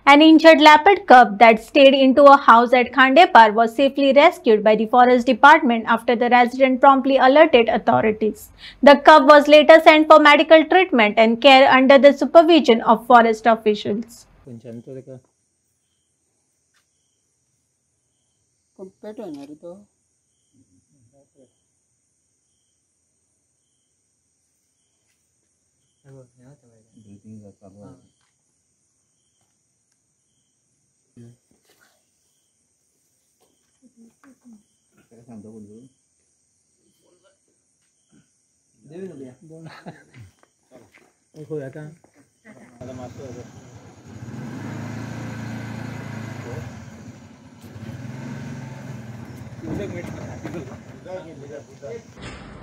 An injured leopard cub that stayed into a house at Khandepar was safely rescued by the forest department after the resident promptly alerted authorities. The cub was later sent for medical treatment and care under the supervision of forest officials.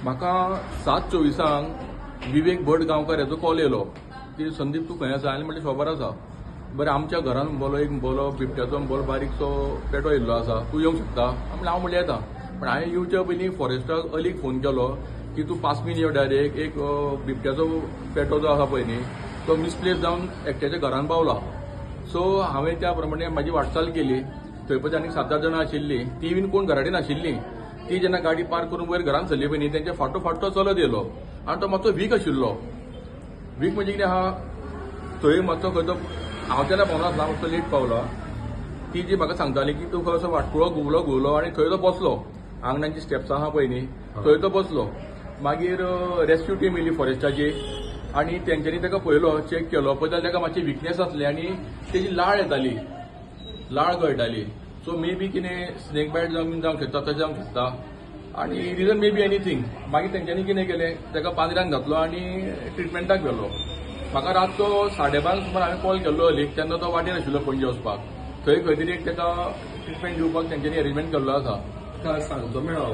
म्हाका 7:24 विवेक भट गांवकार याचो call येयलो की संदीप तूं खंय आसा आनी म्हणलें शॉपार आसा. बरें आमच्या घरान बोलो बिबट्याचो बारीकसो पेटो येयल्लो आसा, तूं येवंक शकता. हांव म्हणलें येता. पण हांवें येवच्या पयलीं फॉरेस्टाक अलीक फोन केलो की तूं पासमीन यो डायरेक्ट. एक बिबट्याचो पेटो जो आसा पळय न्ही तो मिसप्लेस जावन एकट्याच्या घरान पावला. सो हांवें त्या प्रमाणे म्हाजी वाटचाल केली. थंय पळय आनीक 7-8 जाणां आशिल्लीं, ती बीन कोण घरा कडेन नाशिल्लीं. ती जेन्ना गाडी पार्क करून वयर घरान सरली पळय न्ही तेंच्या फाटोफाट तो चलत येयलो आनी तो मातसो वीक आशिल्लो. वीक म्हणजे कितें आहा, थंय मातसो खंय तो हांव तेन्ना पावना आसलो, मातसो लेट पावला. ती जी म्हाका सांगताली की तूं खंय असो वाटकुळो घुंवलो आनी थंय तो बसलो. आंगणाची स्टेप्स आहा पळय न्ही थंय तो बसलो. मागीर रेस्क्यू टीम येयली फॉरेस्टाची आनी तेंच्यांनी ताका पळयलो, चॅक केलो. पळय जाल्यार ताका मातशी विकनेस आसली आनी तेजी लाळ येताली, लाळ गळटाली. सो मे बी कितें स्नेक बायट जावंक शकता, तशें जावंक शकता. आनी रिजन मे बी एनीथींग. मागीर तेंच्यांनी कितें केलें, ताका पांजऱ्यान घातलो आनी ट्रिटमेंटाक व्हेलो. म्हाका रातचो 12:30 सुमार हांवें कॉल केल्लो हलीक, तेन्ना तो वाटेर आशिल्लो पणजे वचपाक. थंय खंय तरी एक ताका ट्रिटमेंट दिवपाक तेंच्यांनी अरेंजमेंट केल्लो आसा. सांजचो मेळावो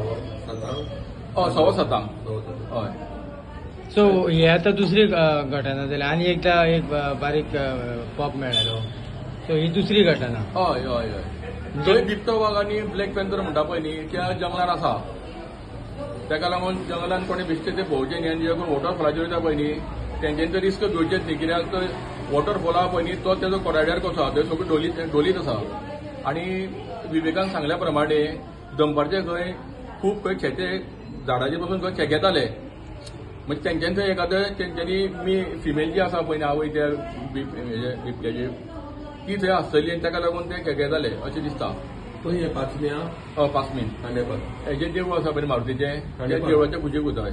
हय 7:15 हय. सो ही आता दुसरी घटना जाली आनी एकदा एक बारीक पॉप मेळ्ळो. सो ही दुसरी घटना. हय हय हय. थंय बिबटो वाघ आनी ब्लॅक पॅन्थर म्हणटा पळय न्ही त्या जंगलान आसा. ताका लागून जंगलान कोणी बेश्टे ते भोंवचे न्ही आनी जे कोण वॉटरफॉलाचेर वयता पळय न्ही तेंच्यांनी तर रिस्क घेवचेच न्ही. कित्याक तो वॉटरफॉल आहा पळय न्ही तो तेजो कोराड्यार कसो आहा, थंय सगळें डोलीत आसा. आनी विवेकान सांगल्या प्रमाणे दंपारचे खंय खूब खंय खेचे झाडाचेर बसून खंय खेगेताले. म्हणजे तेंच्यांनी थंय एखादें तेंच्यांनी फिमेल जी आसा पळय न्ही आवय त्या बिबट्याची ती थंय आसतली आनी ताका लागून ते खेगेताले अशें दिसता. हे पाचमी पासमीन खांडेपार हेजें देवूळ आसा पळय मारुतीचें, त्या देवळाच्या पुजेक वता.